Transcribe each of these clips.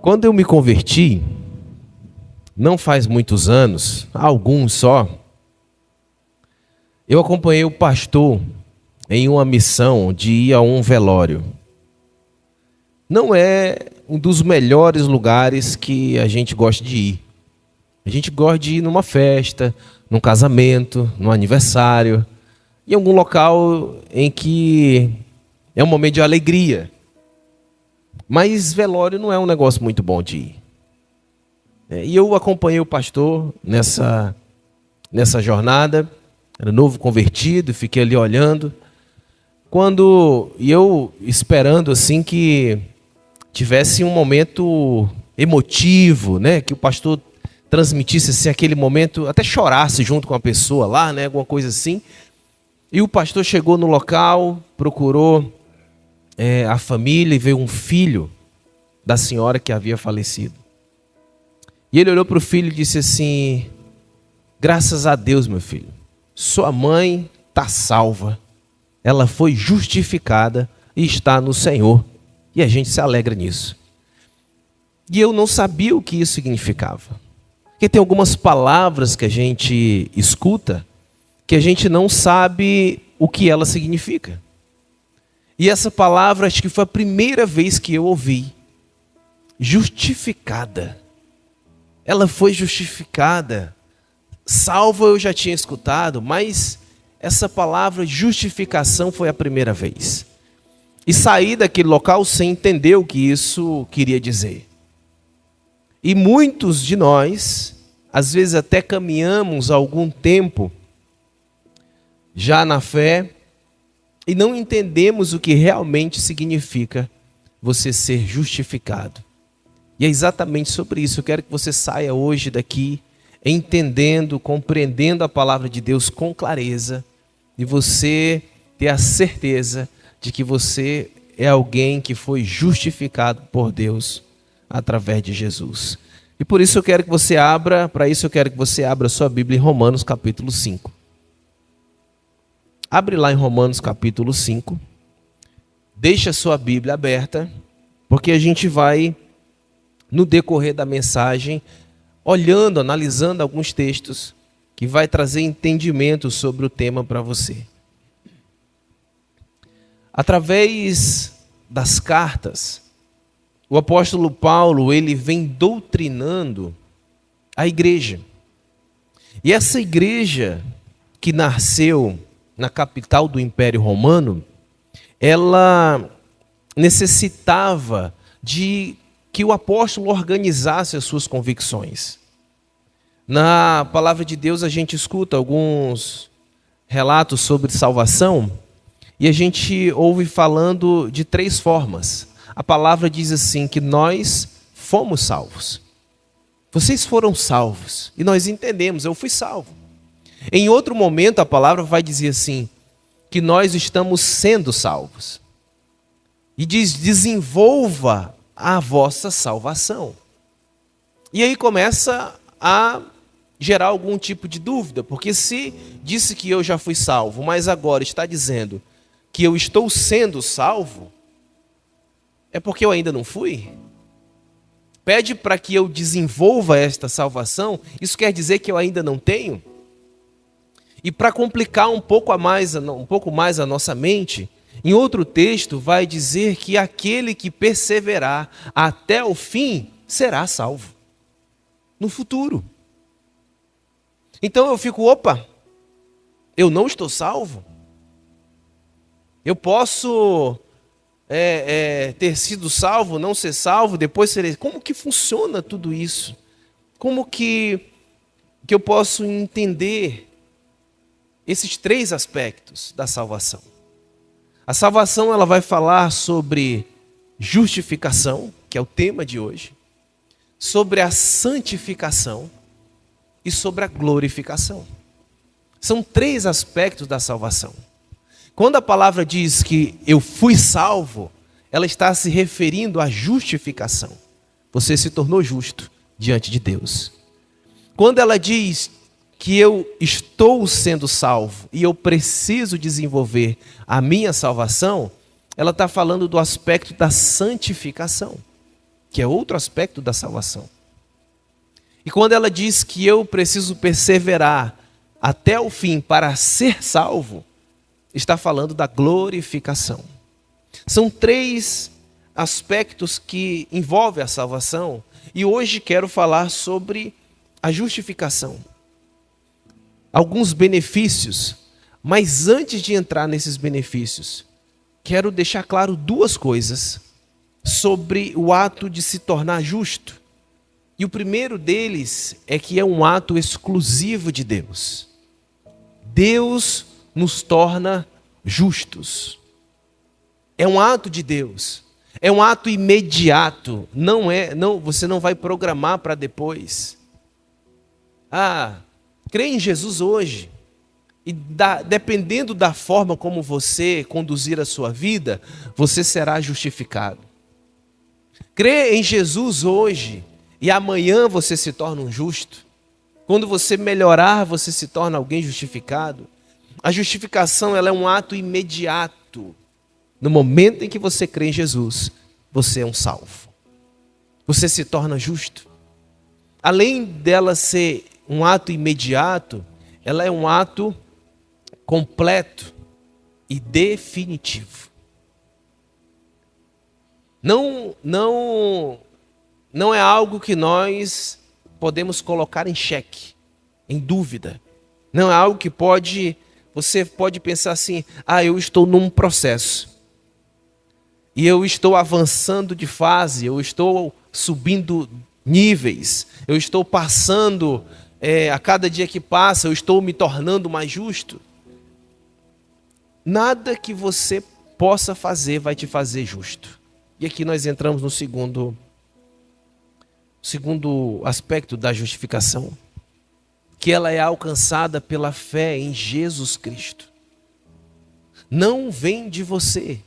Quando eu me converti, não faz muitos anos, alguns só, eu acompanhei o pastor em uma missão de ir a um velório. Não é um dos melhores lugares que a gente gosta de ir. A gente gosta de ir numa festa, num casamento, num aniversário, em algum local em que é um momento de alegria. Mas velório não é um negócio muito bom de ir. E eu acompanhei o pastor nessa jornada, era novo convertido, fiquei ali olhando. E eu esperando assim que tivesse um momento emotivo, né, que o pastor transmitisse assim, aquele momento, até chorasse junto com a pessoa lá, né, alguma coisa assim. E o pastor chegou no local, procurou a família e veio um filho da senhora que havia falecido. E ele olhou para o filho e disse assim: graças a Deus, meu filho, sua mãe está salva, ela foi justificada e está no Senhor. E a gente se alegra nisso. E eu não sabia o que isso significava. Porque tem algumas palavras que a gente escuta que a gente não sabe o que ela significa. E essa palavra, acho que foi a primeira vez que eu ouvi. Justificada. Ela foi justificada. Salva eu já tinha escutado, mas essa palavra justificação foi a primeira vez. E saí daquele local sem entender o que isso queria dizer. E muitos de nós, às vezes até caminhamos algum tempo já na fé e não entendemos o que realmente significa você ser justificado. E é exatamente sobre isso. Eu quero que você saia hoje daqui entendendo, compreendendo a palavra de Deus com clareza e você ter a certeza de que você é alguém que foi justificado por Deus através de Jesus. E por isso eu quero que você abra, para isso eu quero que você abra a sua Bíblia em Romanos capítulo 5. Abre lá em Romanos capítulo 5. Deixa a sua Bíblia aberta, porque a gente vai, no decorrer da mensagem, olhando, analisando alguns textos que vai trazer entendimento sobre o tema para você. Através das cartas, o apóstolo Paulo, ele vem doutrinando a igreja. E essa igreja que nasceu na capital do Império Romano, ela necessitava de que o apóstolo organizasse as suas convicções. Na palavra de Deus a gente escuta alguns relatos sobre salvação e a gente ouve falando de 3 formas. A palavra diz assim que nós fomos salvos. Vocês foram salvos e nós entendemos, eu fui salvo. Em outro momento a palavra vai dizer assim, que nós estamos sendo salvos. E diz, desenvolva a vossa salvação. E aí começa a gerar algum tipo de dúvida, porque se disse que eu já fui salvo, mas agora está dizendo que eu estou sendo salvo, é porque eu ainda não fui? Pede para que eu desenvolva esta salvação, isso quer dizer que eu ainda não tenho? E para complicar um pouco mais a nossa mente, em outro texto vai dizer que aquele que perseverar até o fim será salvo. No futuro. Então eu fico, eu não estou salvo? Eu posso ter sido salvo, não ser salvo, depois serei... Como que funciona tudo isso? Como que eu posso entender esses 3 aspectos da salvação? A salvação ela vai falar sobre justificação, que é o tema de hoje, sobre a santificação e sobre a glorificação. São 3 aspectos da salvação. Quando a palavra diz que eu fui salvo, ela está se referindo à justificação. Você se tornou justo diante de Deus. Quando ela diz que eu estou sendo salvo e eu preciso desenvolver a minha salvação, ela está falando do aspecto da santificação, que é outro aspecto da salvação. E quando ela diz que eu preciso perseverar até o fim para ser salvo, está falando da glorificação. São 3 aspectos que envolvem a salvação, e hoje quero falar sobre a justificação. Alguns benefícios, mas antes de entrar nesses benefícios, quero deixar claro 2 coisas sobre o ato de se tornar justo. E o primeiro deles é que é um ato exclusivo de Deus. Deus nos torna justos. É um ato de Deus. É um ato imediato. Você não vai programar para depois. Crê em Jesus hoje. E dependendo da forma como você conduzir a sua vida, você será justificado. Crê em Jesus hoje e amanhã você se torna um justo. Quando você melhorar, você se torna alguém justificado. A justificação ela é um ato imediato. No momento em que você crê em Jesus, você é um salvo. Você se torna justo. Além dela ser um ato imediato, ela é um ato completo e definitivo. Não é algo que nós podemos colocar em xeque, em dúvida. Não é algo que você pode pensar assim, eu estou num processo. E eu estou avançando de fase, eu estou subindo níveis, eu estou passando, a cada dia que passa, eu estou me tornando mais justo. Nada que você possa fazer vai te fazer justo. E aqui nós entramos no segundo aspecto da justificação, que ela é alcançada pela fé em Jesus Cristo. Não vem de você.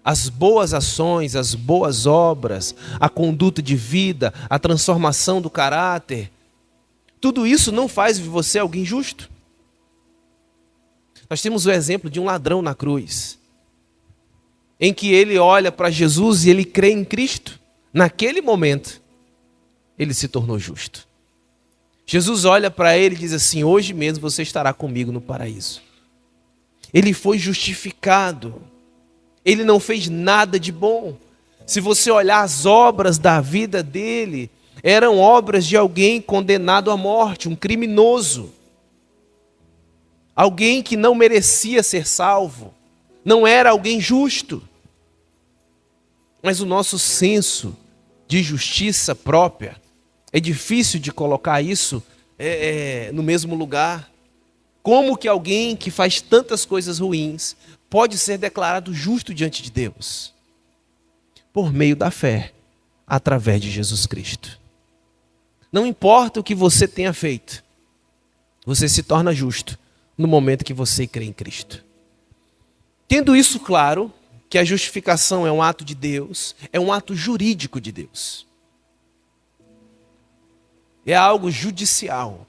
As boas ações, as boas obras, a conduta de vida, a transformação do caráter, tudo isso não faz de você alguém justo. Nós temos o exemplo de um ladrão na cruz, em que ele olha para Jesus e ele crê em Cristo. Naquele momento, ele se tornou justo. Jesus olha para ele e diz assim: hoje mesmo você estará comigo no paraíso. Ele foi justificado. Ele não fez nada de bom. Se você olhar as obras da vida dele, eram obras de alguém condenado à morte, um criminoso. Alguém que não merecia ser salvo. Não era alguém justo. Mas o nosso senso de justiça própria, é difícil de colocar isso no mesmo lugar. Como que alguém que faz tantas coisas ruins pode ser declarado justo diante de Deus? Por meio da fé, através de Jesus Cristo. Não importa o que você tenha feito, você se torna justo no momento que você crê em Cristo. Tendo isso claro, que a justificação é um ato de Deus, é um ato jurídico de Deus. É algo judicial.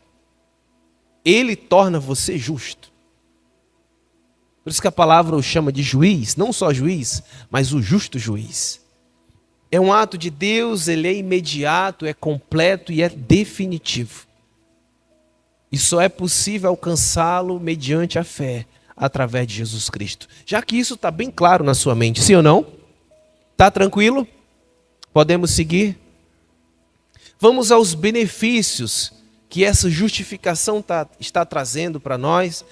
Ele torna você justo. Por isso que a palavra o chama de juiz, não só juiz, mas o justo juiz. É um ato de Deus, ele é imediato, é completo e é definitivo. E só é possível alcançá-lo mediante a fé, através de Jesus Cristo. Já que isso está bem claro na sua mente, sim ou não? Está tranquilo? Podemos seguir? Vamos aos benefícios que essa justificação está trazendo para nós.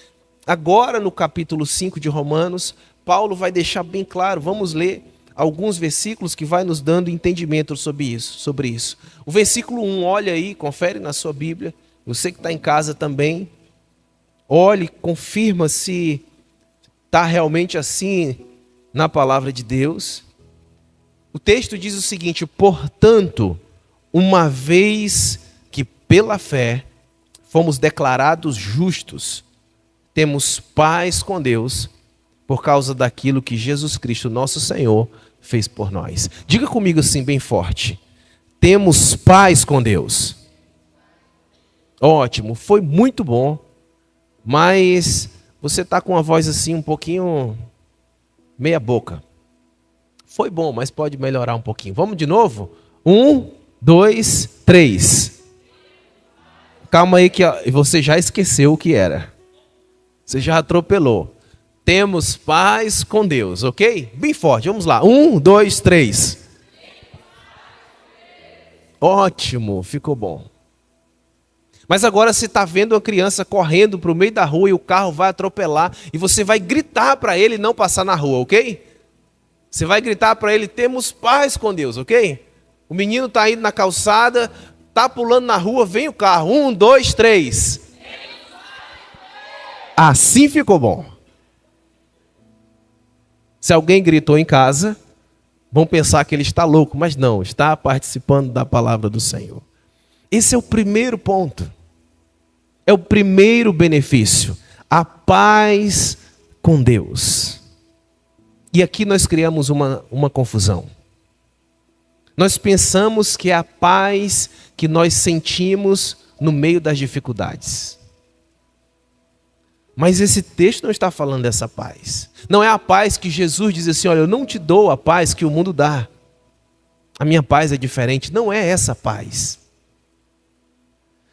Agora no capítulo 5 de Romanos, Paulo vai deixar bem claro, vamos ler alguns versículos que vai nos dando entendimento sobre isso. O versículo 1, olha aí, confere na sua Bíblia, você que está em casa também, olhe, confirma se está realmente assim na palavra de Deus. O texto diz o seguinte: portanto, uma vez que pela fé fomos declarados justos, temos paz com Deus por causa daquilo que Jesus Cristo, nosso Senhor, fez por nós. Diga comigo assim bem forte: temos paz com Deus. Ótimo, foi muito bom, mas você está com a voz assim um pouquinho meia boca. Foi bom, mas pode melhorar um pouquinho. Vamos de novo? 1, 2, 3. Calma aí que você já esqueceu o que era. Você já atropelou. Temos paz com Deus, ok? Bem forte, vamos lá. 1, 2, 3. Ótimo, ficou bom. Mas agora você está vendo uma criança correndo para o meio da rua e o carro vai atropelar e você vai gritar para ele não passar na rua, ok? Você vai gritar para ele, temos paz com Deus, ok? O menino está indo na calçada, está pulando na rua, vem o carro. 1, 2, 3. Assim ficou bom. Se alguém gritou em casa, vão pensar que ele está louco, mas não, está participando da palavra do Senhor. Esse é o primeiro ponto. É o primeiro benefício. A paz com Deus. E aqui nós criamos uma confusão. Nós pensamos que é a paz que nós sentimos no meio das dificuldades. Mas esse texto não está falando dessa paz. Não é a paz que Jesus diz assim, olha, eu não te dou a paz que o mundo dá. A minha paz é diferente. Não é essa paz.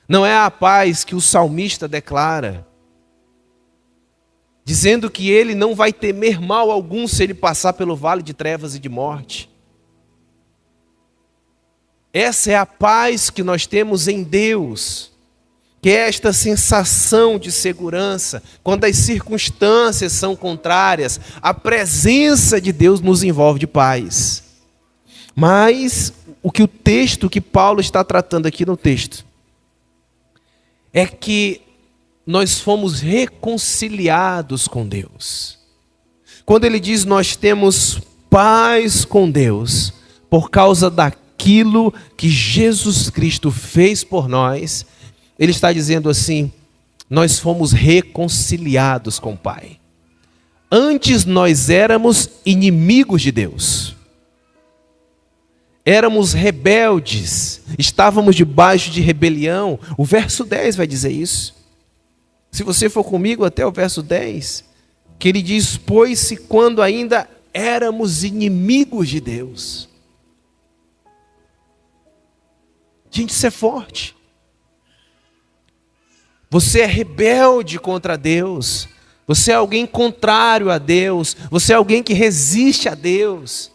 Não é a paz que o salmista declara, dizendo que ele não vai temer mal algum se ele passar pelo vale de trevas e de morte. Essa é a paz que nós temos em Deus, que é esta sensação de segurança, quando as circunstâncias são contrárias, a presença de Deus nos envolve de paz. Mas o que Paulo está tratando aqui no texto, é que nós fomos reconciliados com Deus. Quando ele diz nós temos paz com Deus, por causa daquilo que Jesus Cristo fez por nós, ele está dizendo assim, nós fomos reconciliados com o Pai. Antes nós éramos inimigos de Deus. Éramos rebeldes, estávamos debaixo de rebelião. O verso 10 vai dizer isso. Se você for comigo até o verso 10, que ele diz, pois-se quando ainda éramos inimigos de Deus. Gente, isso é forte. Você é rebelde contra Deus. Você é alguém contrário a Deus. Você é alguém que resiste a Deus.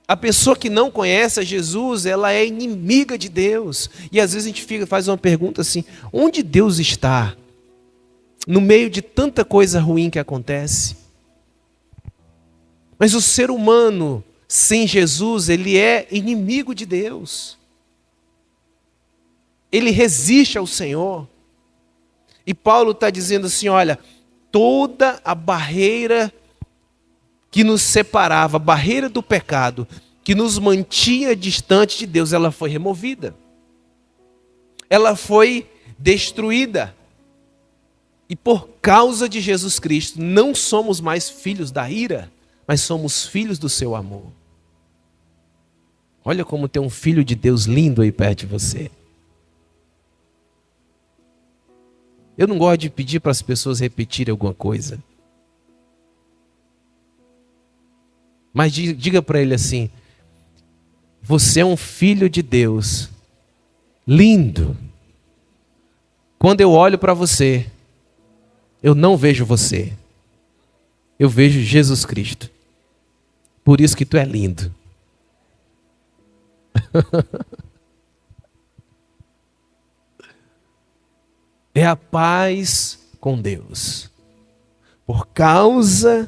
A pessoa que não conhece a Jesus, ela é inimiga de Deus. E às vezes a gente faz uma pergunta assim, onde Deus está? No meio de tanta coisa ruim que acontece. Mas o ser humano, sem Jesus, ele é inimigo de Deus. Ele resiste ao Senhor. E Paulo está dizendo assim, olha, toda a barreira que nos separava, a barreira do pecado, que nos mantinha distante de Deus, ela foi removida. Ela foi destruída. E por causa de Jesus Cristo, não somos mais filhos da ira, mas somos filhos do seu amor. Olha como tem um filho de Deus lindo aí perto de você. Eu não gosto de pedir para as pessoas repetirem alguma coisa. Mas diga para ele assim, você é um filho de Deus, lindo. Quando eu olho para você, eu não vejo você, eu vejo Jesus Cristo. Por isso que tu é lindo. É a paz com Deus. Por causa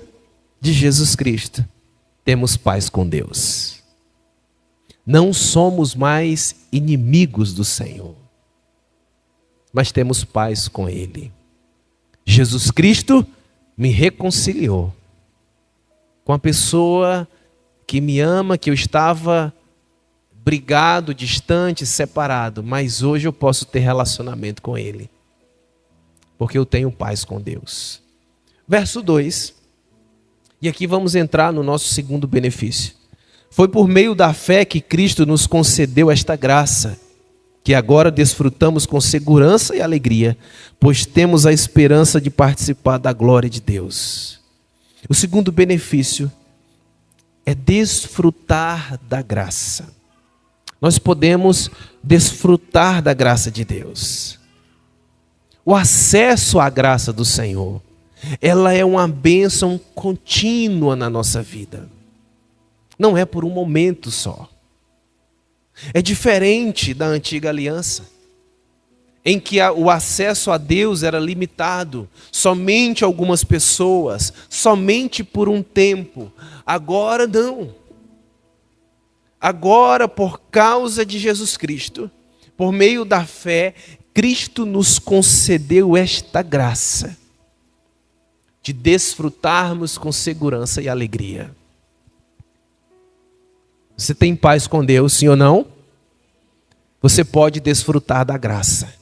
de Jesus Cristo, temos paz com Deus. Não somos mais inimigos do Senhor, mas temos paz com Ele. Jesus Cristo me reconciliou com a pessoa que me ama, que eu estava brigado, distante, separado, mas hoje eu posso ter relacionamento com Ele, porque eu tenho paz com Deus. Verso 2, e aqui vamos entrar no nosso segundo benefício. Foi por meio da fé que Cristo nos concedeu esta graça, que agora desfrutamos com segurança e alegria, pois temos a esperança de participar da glória de Deus. O segundo benefício é desfrutar da graça. Nós podemos desfrutar da graça de Deus. O acesso à graça do Senhor, ela é uma bênção contínua na nossa vida. Não é por um momento só. É diferente da antiga aliança, em que o acesso a Deus era limitado, somente a algumas pessoas, somente por um tempo. Agora não. Agora, por causa de Jesus Cristo, por meio da fé, Cristo nos concedeu esta graça de desfrutarmos com segurança e alegria. Você tem paz com Deus, sim ou não? Você pode desfrutar da graça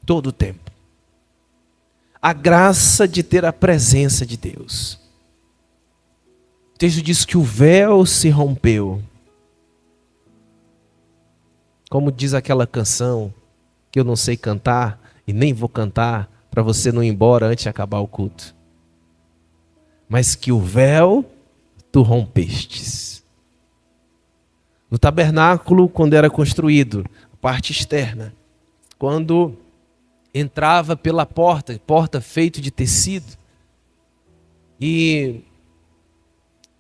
todo o tempo. A graça de ter a presença de Deus. O texto diz que o véu se rompeu. Como diz aquela canção que eu não sei cantar e nem vou cantar para você não ir embora antes de acabar o culto. Mas que o véu tu rompestes. No tabernáculo, quando era construído, a parte externa, quando entrava pela porta feita de tecido, e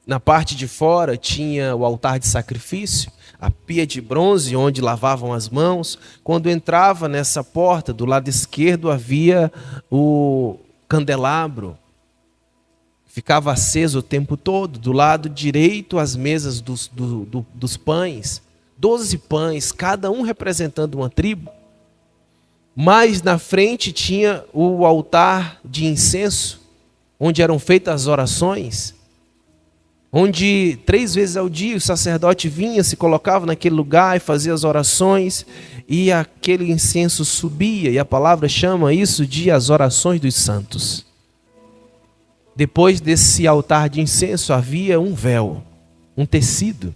na parte de fora tinha o altar de sacrifício, a pia de bronze onde lavavam as mãos. Quando entrava nessa porta, do lado esquerdo havia o candelabro, ficava aceso o tempo todo. Do lado direito as mesas dos pães, 12 pães, cada um representando uma tribo. Mais na frente tinha o altar de incenso, onde eram feitas as orações, onde 3 vezes ao dia o sacerdote vinha, se colocava naquele lugar e fazia as orações, e aquele incenso subia, e a palavra chama isso de as orações dos santos. Depois desse altar de incenso havia um véu, um tecido,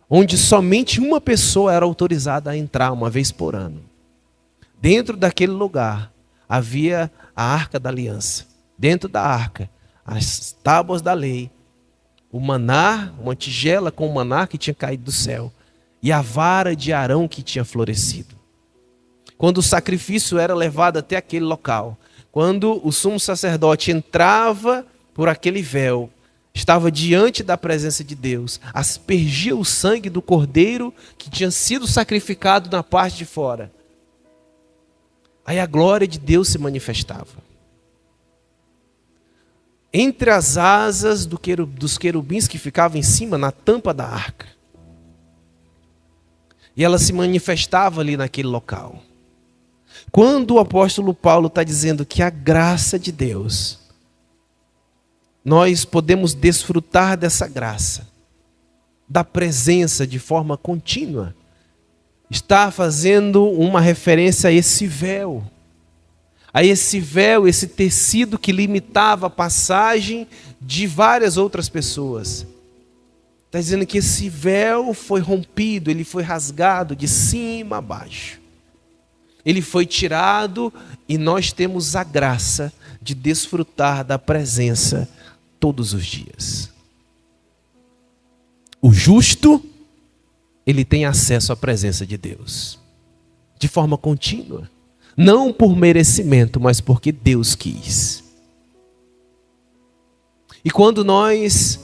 onde somente uma pessoa era autorizada a entrar uma vez por ano. Dentro daquele lugar havia a arca da aliança. Dentro da arca, as tábuas da lei, o maná, uma tigela com o maná que tinha caído do céu, e a vara de Arão que tinha florescido. Quando o sacrifício era levado até aquele local, quando o sumo sacerdote entrava por aquele véu, estava diante da presença de Deus, aspergia o sangue do cordeiro que tinha sido sacrificado na parte de fora. Aí a glória de Deus se manifestava. Entre as asas dos querubins que ficavam em cima, na tampa da arca. E ela se manifestava ali naquele local. Quando o apóstolo Paulo está dizendo que a graça de Deus, nós podemos desfrutar dessa graça, da presença de forma contínua, está fazendo uma referência a esse véu, esse tecido que limitava a passagem de várias outras pessoas. Está dizendo que esse véu foi rompido, ele foi rasgado de cima a baixo. Ele foi tirado e nós temos a graça de desfrutar da presença todos os dias. O justo, ele tem acesso à presença de Deus, de forma contínua. Não por merecimento, mas porque Deus quis. E quando nós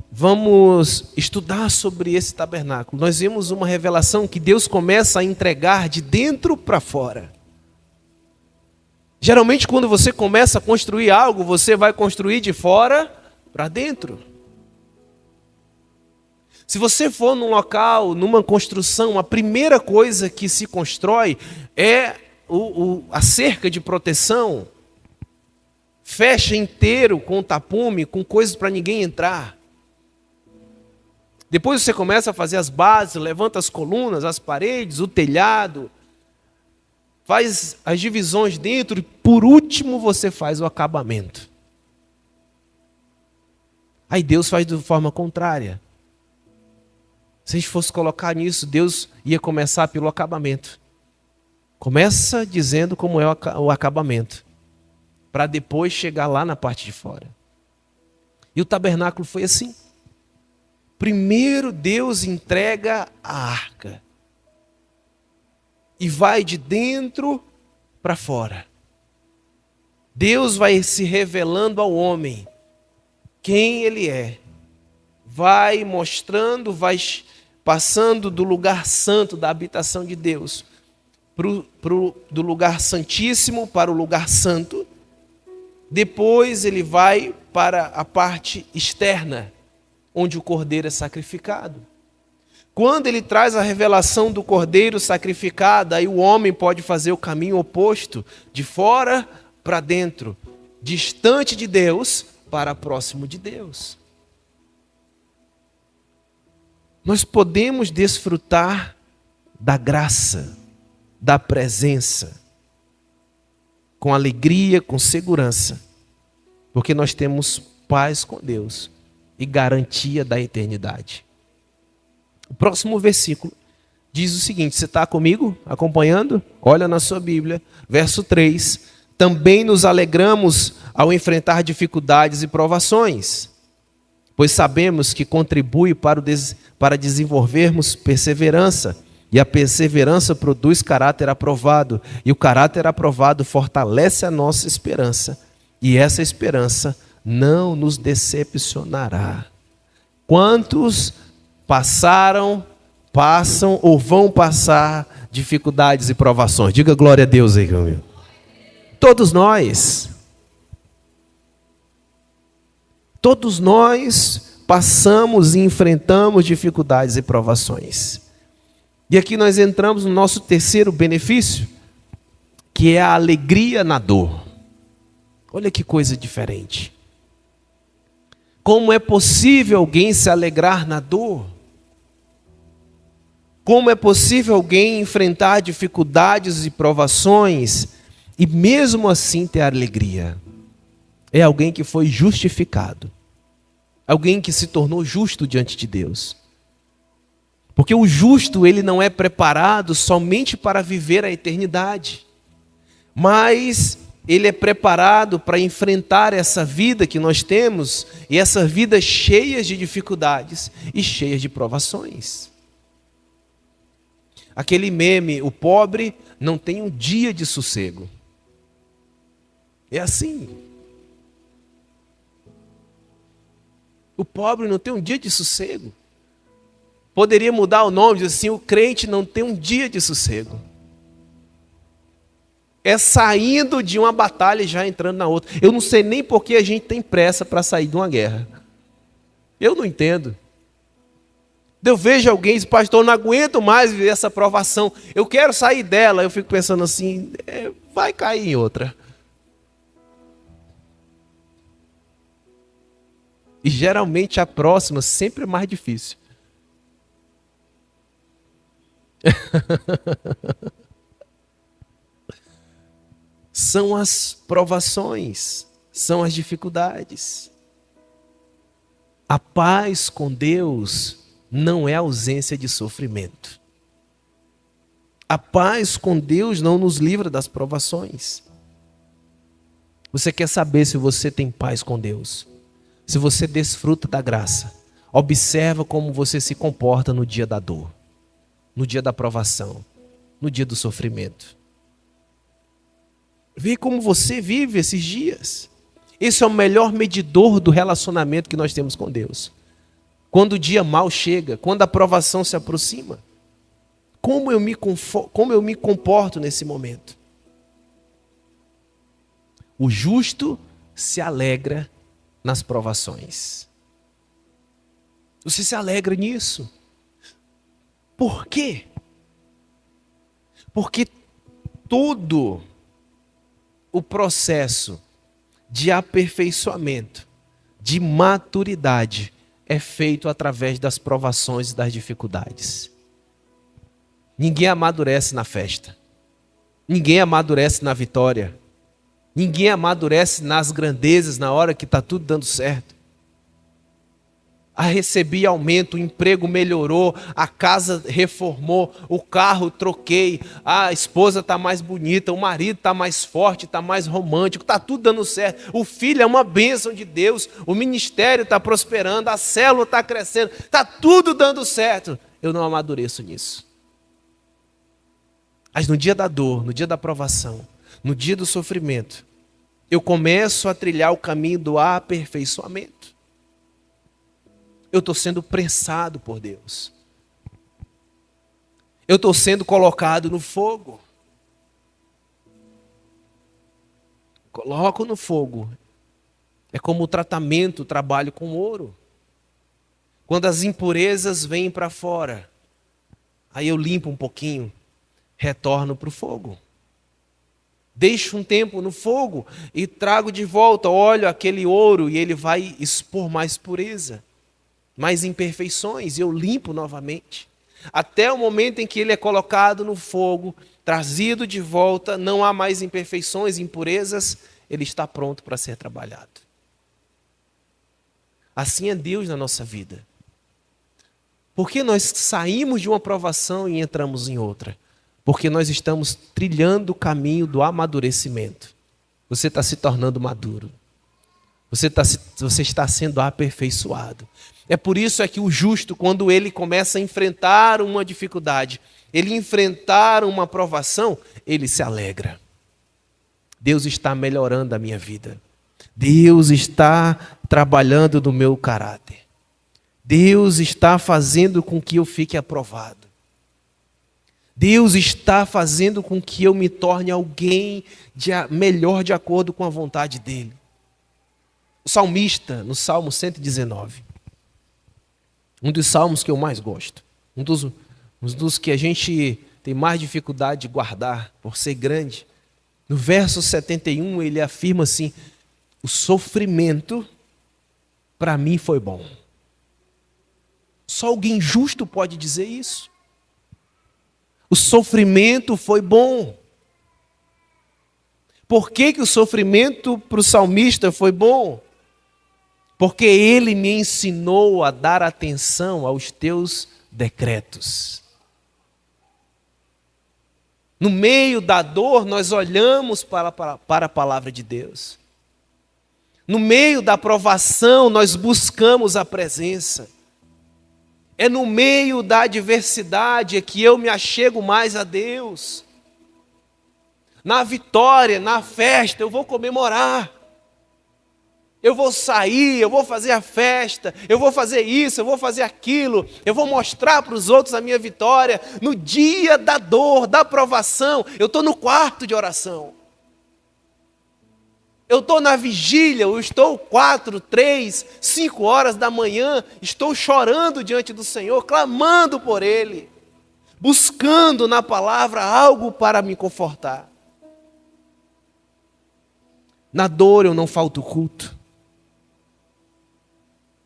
vamos estudar sobre esse tabernáculo, nós vemos uma revelação que Deus começa a entregar de dentro para fora. Geralmente quando você começa a construir algo, você vai construir de fora para dentro. Se você for num local, numa construção, a primeira coisa que se constrói é a cerca de proteção. Fecha inteiro com tapume, com coisas para ninguém entrar. Depois você começa a fazer as bases, levanta as colunas, as paredes, o telhado, faz as divisões dentro e por último você faz o acabamento. Aí Deus faz de forma contrária. Se a gente fosse colocar nisso, Deus ia começar pelo acabamento. Começa dizendo como é o acabamento, para depois chegar lá na parte de fora. E o tabernáculo foi assim. Primeiro Deus entrega a arca. E vai de dentro para fora. Deus vai se revelando ao homem quem ele é. Vai mostrando, vai passando do lugar santo, da habitação de Deus, do lugar santíssimo para o lugar santo. Depois ele vai para a parte externa, onde o cordeiro é sacrificado. Quando ele traz a revelação do cordeiro sacrificado, aí o homem pode fazer o caminho oposto, de fora para dentro, distante de Deus para próximo de Deus. Nós podemos desfrutar da graça, da presença, com alegria, com segurança, porque nós temos paz com Deus e garantia da eternidade. O próximo versículo diz o seguinte, você está comigo, acompanhando? Olha na sua Bíblia, verso 3. Também nos alegramos ao enfrentar dificuldades e provações, pois sabemos que contribui para desenvolvermos perseverança, e a perseverança produz caráter aprovado, e o caráter aprovado fortalece a nossa esperança, e essa esperança não nos decepcionará. Quantos passam ou vão passar dificuldades e provações? Diga glória a Deus aí, meu. Todos nós. Todos nós passamos e enfrentamos dificuldades e provações. E aqui nós entramos no nosso terceiro benefício, que é a alegria na dor. Olha que coisa diferente. Como é possível alguém se alegrar na dor? Como é possível alguém enfrentar dificuldades e provações e mesmo assim ter alegria? É alguém que foi justificado. Alguém que se tornou justo diante de Deus. Porque o justo, ele não é preparado somente para viver a eternidade, mas ele é preparado para enfrentar essa vida que nós temos, e essa vida cheia de dificuldades e cheia de provações. Aquele meme, o pobre não tem um dia de sossego. É assim. O pobre não tem um dia de sossego. Poderia mudar o nome, dizer assim, o crente não tem um dia de sossego. É saindo de uma batalha e já entrando na outra. Eu não sei nem por que a gente tem pressa para sair de uma guerra. Eu não entendo. Eu vejo alguém e diz, pastor, eu não aguento mais viver essa provação. Eu quero sair dela. Eu fico pensando assim, vai cair em outra. E geralmente a próxima sempre é mais difícil. São as provações, são as dificuldades. A paz com Deus não é ausência de sofrimento. A paz com Deus não nos livra das provações. Você quer saber se você tem paz com Deus? Se você desfruta da graça, observa como você se comporta no dia da dor, no dia da provação, no dia do sofrimento. Vê como você vive esses dias. Esse é o melhor medidor do relacionamento que nós temos com Deus. Quando o dia mau chega, quando a provação se aproxima, como eu me comporto nesse momento? O justo se alegra nas provações. Você se alegra nisso? Por quê? Porque todo o processo de aperfeiçoamento, de maturidade, é feito através das provações e das dificuldades. Ninguém amadurece na festa. Ninguém amadurece na vitória. Ninguém amadurece nas grandezas, na hora que está tudo dando certo. recebi aumento, o emprego melhorou, a casa reformou, o carro troquei, a esposa está mais bonita, o marido está mais forte, está mais romântico, está tudo dando certo. O filho é uma bênção de Deus, o ministério está prosperando, a célula está crescendo, está tudo dando certo. Eu não amadureço nisso. Mas no dia da dor, no dia da provação, no dia do sofrimento, eu começo a trilhar o caminho do aperfeiçoamento. Eu estou sendo prensado por Deus. Eu estou sendo colocado no fogo. Coloco no fogo. É como o tratamento, o trabalho com ouro. Quando as impurezas vêm para fora, aí eu limpo um pouquinho, retorno para o fogo. Deixo um tempo no fogo e trago de volta, olho aquele ouro e ele vai expor mais pureza, mais imperfeições, e eu limpo novamente. Até o momento em que ele é colocado no fogo, trazido de volta, não há mais imperfeições, impurezas, ele está pronto para ser trabalhado. Assim é Deus na nossa vida. Porque nós saímos de uma provação e entramos em outra? Porque nós estamos trilhando o caminho do amadurecimento. Você está se tornando maduro. Você está sendo aperfeiçoado. É por isso que o justo, quando ele começa a enfrentar uma dificuldade, ele enfrentar uma provação, ele se alegra. Deus está melhorando a minha vida. Deus está trabalhando no meu caráter. Deus está fazendo com que eu fique aprovado. Deus está fazendo com que eu me torne alguém melhor de acordo com a vontade dele. O salmista, no Salmo 119, um dos salmos que eu mais gosto, um dos que a gente tem mais dificuldade de guardar por ser grande, no verso 71 ele afirma assim: o sofrimento para mim foi bom. Só alguém justo pode dizer isso. O sofrimento foi bom. Por que o sofrimento para o salmista foi bom? Porque ele me ensinou a dar atenção aos teus decretos. No meio da dor, nós olhamos para a palavra de Deus. No meio da provação, nós buscamos a presença. É no meio da adversidade que eu me achego mais a Deus. Na vitória, na festa, eu vou comemorar. Eu vou sair, eu vou fazer a festa, eu vou fazer isso, eu vou fazer aquilo, eu vou mostrar para os outros a minha vitória. No dia da dor, da provação, eu estou no quarto de oração. Eu estou na vigília, eu estou 4, 3, 5 horas da manhã, estou chorando diante do Senhor, clamando por Ele, buscando na palavra algo para me confortar. Na dor eu não falto culto.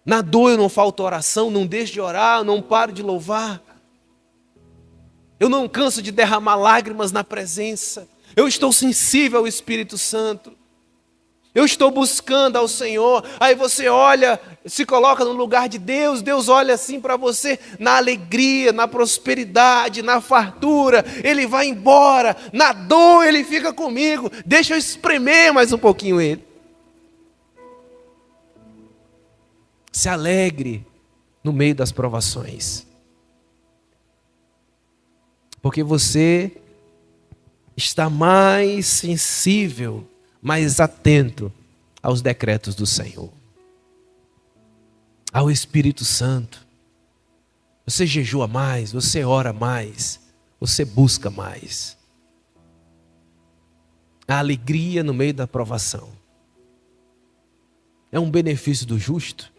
Na dor eu não falto oração, não deixo de orar, eu não paro de louvar. Eu não canso de derramar lágrimas na presença. Eu estou sensível ao Espírito Santo. Eu estou buscando ao Senhor. Aí você olha, se coloca no lugar de Deus. Deus olha assim para você na alegria, na prosperidade, na fartura. Ele vai embora. Na dor Ele fica comigo. Deixa eu espremer mais um pouquinho Ele. Se alegre no meio das provações. Porque você está mais sensível, mais atento aos decretos do Senhor. Ao Espírito Santo. Você jejua mais, você ora mais, você busca mais. A alegria no meio da provação. É um benefício do justo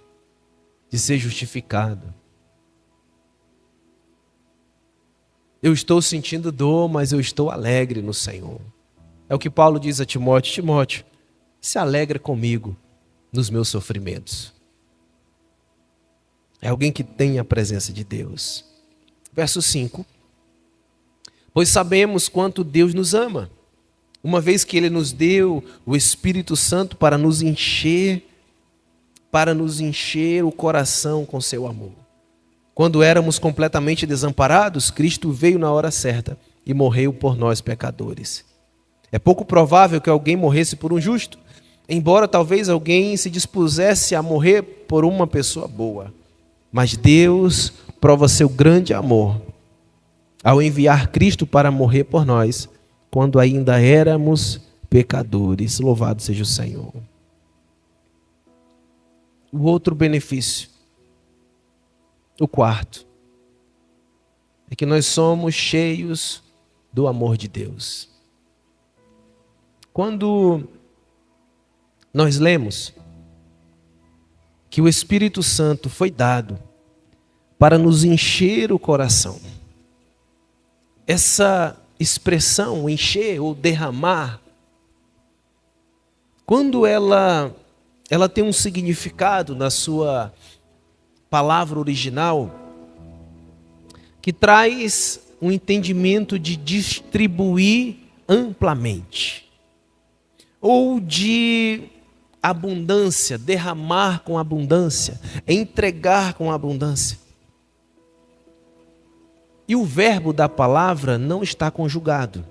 de ser justificado. Eu estou sentindo dor, mas eu estou alegre no Senhor. É o que Paulo diz a Timóteo: Timóteo, se alegra comigo nos meus sofrimentos. É alguém que tem a presença de Deus. Verso 5. Pois sabemos quanto Deus nos ama, uma vez que Ele nos deu o Espírito Santo para nos encher para nos encher o coração com seu amor. Quando éramos completamente desamparados, Cristo veio na hora certa e morreu por nós pecadores. É pouco provável que alguém morresse por um justo, embora talvez alguém se dispusesse a morrer por uma pessoa boa. Mas Deus prova seu grande amor ao enviar Cristo para morrer por nós, quando ainda éramos pecadores. Louvado seja o Senhor. O outro benefício, o quarto, é que nós somos cheios do amor de Deus. Quando nós lemos que o Espírito Santo foi dado para nos encher o coração, essa expressão, encher ou derramar, quando ela tem um significado na sua palavra original, que traz um entendimento de distribuir amplamente, ou de abundância, derramar com abundância, entregar com abundância. E o verbo da palavra não está conjugado.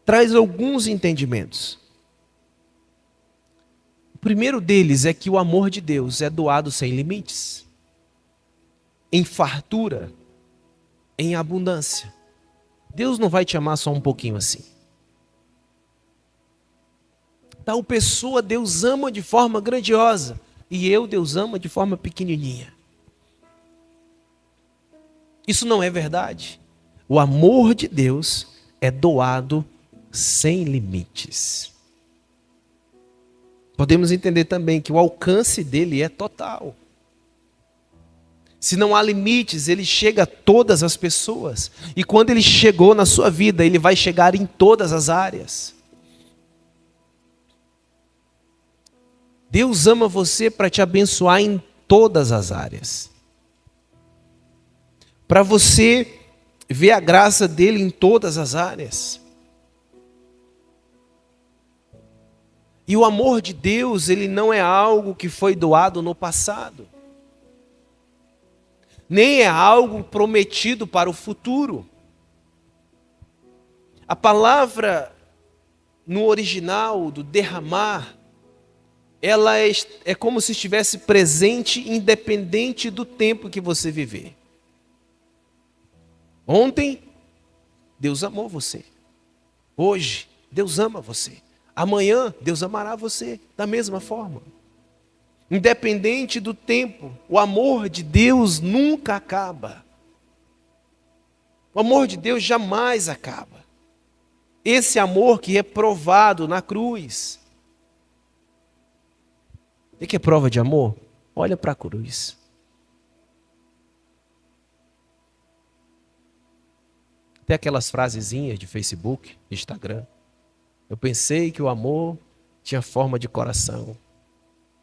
Traz alguns entendimentos. O primeiro deles é que o amor de Deus é doado sem limites, em fartura, em abundância. Deus não vai te amar só um pouquinho assim. Tal pessoa Deus ama de forma grandiosa, e Deus ama de forma pequenininha. Isso não é verdade. O amor de Deus é doado sem limites. Podemos entender também que o alcance dele é total. Se não há limites, ele chega a todas as pessoas. E quando ele chegou na sua vida, ele vai chegar em todas as áreas. Deus ama você para te abençoar em todas as áreas. Para você ver a graça dele em todas as áreas. E o amor de Deus, ele não é algo que foi doado no passado. Nem é algo prometido para o futuro. A palavra no original do derramar, ela é como se estivesse presente independente do tempo que você viver. Ontem, Deus amou você. Hoje, Deus ama você. Amanhã, Deus amará você da mesma forma. Independente do tempo, o amor de Deus nunca acaba. O amor de Deus jamais acaba. Esse amor que é provado na cruz. O que é prova de amor? Olha para a cruz. Tem aquelas frasezinhas de Facebook, Instagram. Eu pensei que o amor tinha forma de coração,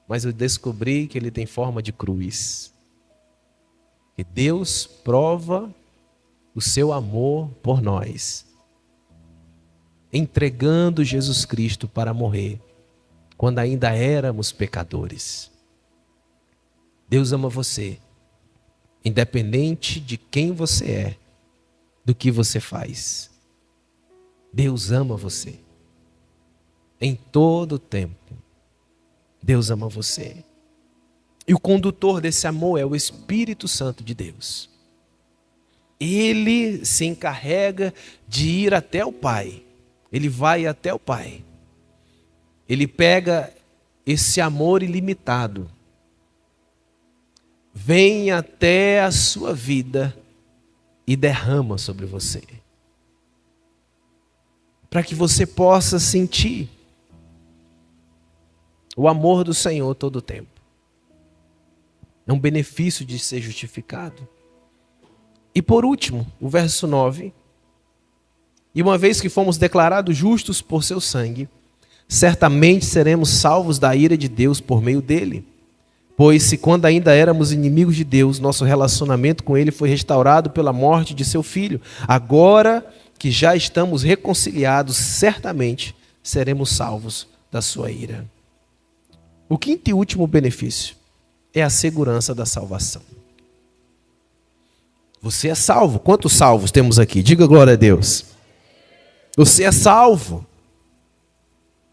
mas eu descobri que ele tem forma de cruz. E Deus prova o seu amor por nós, entregando Jesus Cristo para morrer, quando ainda éramos pecadores. Deus ama você, independente de quem você é, do que você faz. Deus ama você. Em todo o tempo, Deus ama você. E o condutor desse amor é o Espírito Santo de Deus. Ele se encarrega de ir até o Pai. Ele vai até o Pai. Ele pega esse amor ilimitado, vem até a sua vida e derrama sobre você, para que você possa sentir o amor do Senhor todo o tempo. É um benefício de ser justificado. E por último, o verso 9. E uma vez que fomos declarados justos por seu sangue, certamente seremos salvos da ira de Deus por meio dele. Pois se quando ainda éramos inimigos de Deus, nosso relacionamento com ele foi restaurado pela morte de seu filho, agora que já estamos reconciliados, certamente seremos salvos da sua ira. O quinto e último benefício é a segurança da salvação. Você é salvo. Quantos salvos temos aqui? Diga glória a Deus. Você é salvo.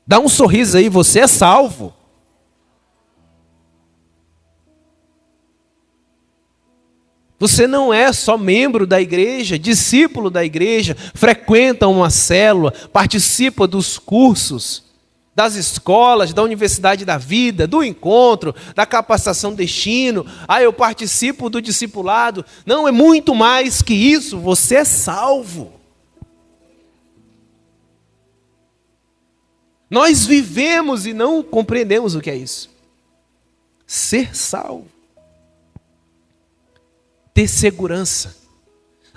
Dá um sorriso aí, você é salvo. Você não é só membro da igreja, discípulo da igreja, frequenta uma célula, participa dos cursos, das escolas, da universidade da vida, do encontro, da capacitação destino. Eu participo do discipulado. Não, é muito mais que isso, você é salvo. Nós vivemos e não compreendemos o que é isso. Ser salvo. Ter segurança.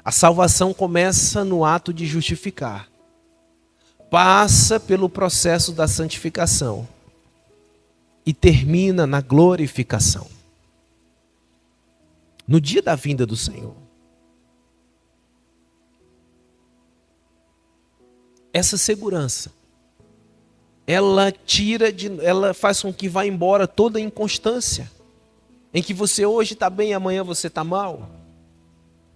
A salvação começa no ato de justificar. Passa pelo processo da santificação. E termina na glorificação. No dia da vinda do Senhor. Essa segurança, ela faz com que vá embora toda a inconstância. Em que você hoje está bem, amanhã você está mal.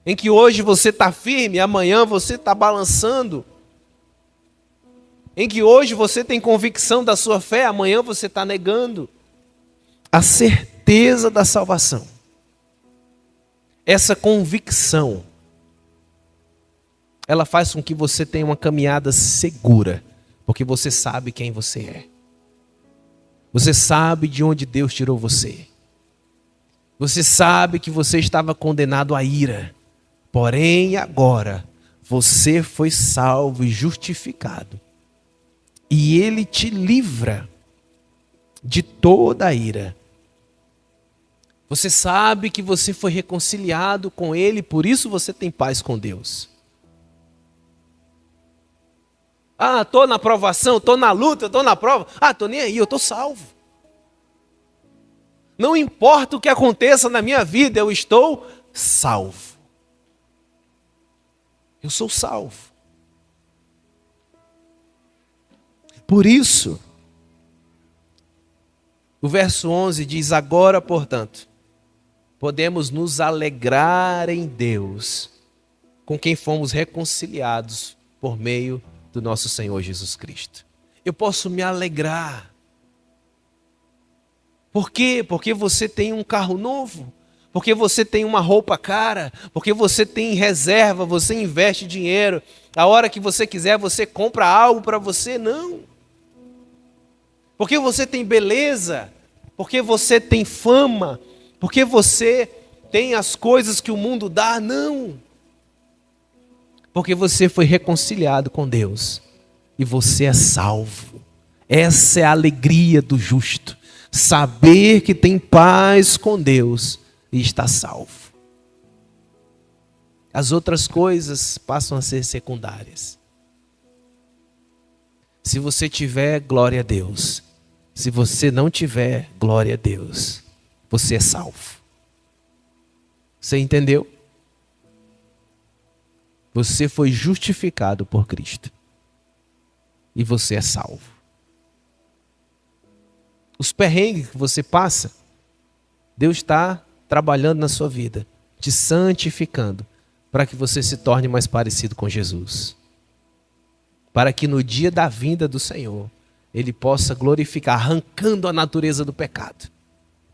Em que hoje você está firme, amanhã você está balançando. Em que hoje você tem convicção da sua fé, amanhã você está negando. A certeza da salvação. Essa convicção, ela faz com que você tenha uma caminhada segura. Porque você sabe quem você é. Você sabe de onde Deus tirou você. Você sabe que você estava condenado à ira. Porém, agora, você foi salvo e justificado. E Ele te livra de toda a ira. Você sabe que você foi reconciliado com Ele, por isso você tem paz com Deus. Estou na provação, estou na luta, estou na prova. Estou nem aí, eu estou salvo. Não importa o que aconteça na minha vida, eu estou salvo. Eu sou salvo. Por isso, o verso 11 diz: agora, portanto, podemos nos alegrar em Deus, com quem fomos reconciliados por meio do nosso Senhor Jesus Cristo. Eu posso me alegrar. Por quê? Porque você tem um carro novo, porque você tem uma roupa cara, porque você tem reserva, você investe dinheiro. A hora que você quiser, você compra algo para você. Não. Porque você tem beleza, porque você tem fama, porque você tem as coisas que o mundo dá. Não. Porque você foi reconciliado com Deus e você é salvo. Essa é a alegria do justo. Saber que tem paz com Deus e está salvo. As outras coisas passam a ser secundárias. Se você tiver, glória a Deus. Se você não tiver, glória a Deus. Você é salvo. Você entendeu? Você foi justificado por Cristo. E você é salvo. Os perrengues que você passa, Deus está trabalhando na sua vida, te santificando, para que você se torne mais parecido com Jesus. Para que no dia da vinda do Senhor, Ele possa glorificar, arrancando a natureza do pecado,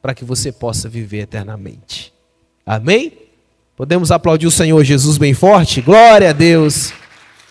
para que você possa viver eternamente. Amém? Podemos aplaudir o Senhor Jesus bem forte? Glória a Deus!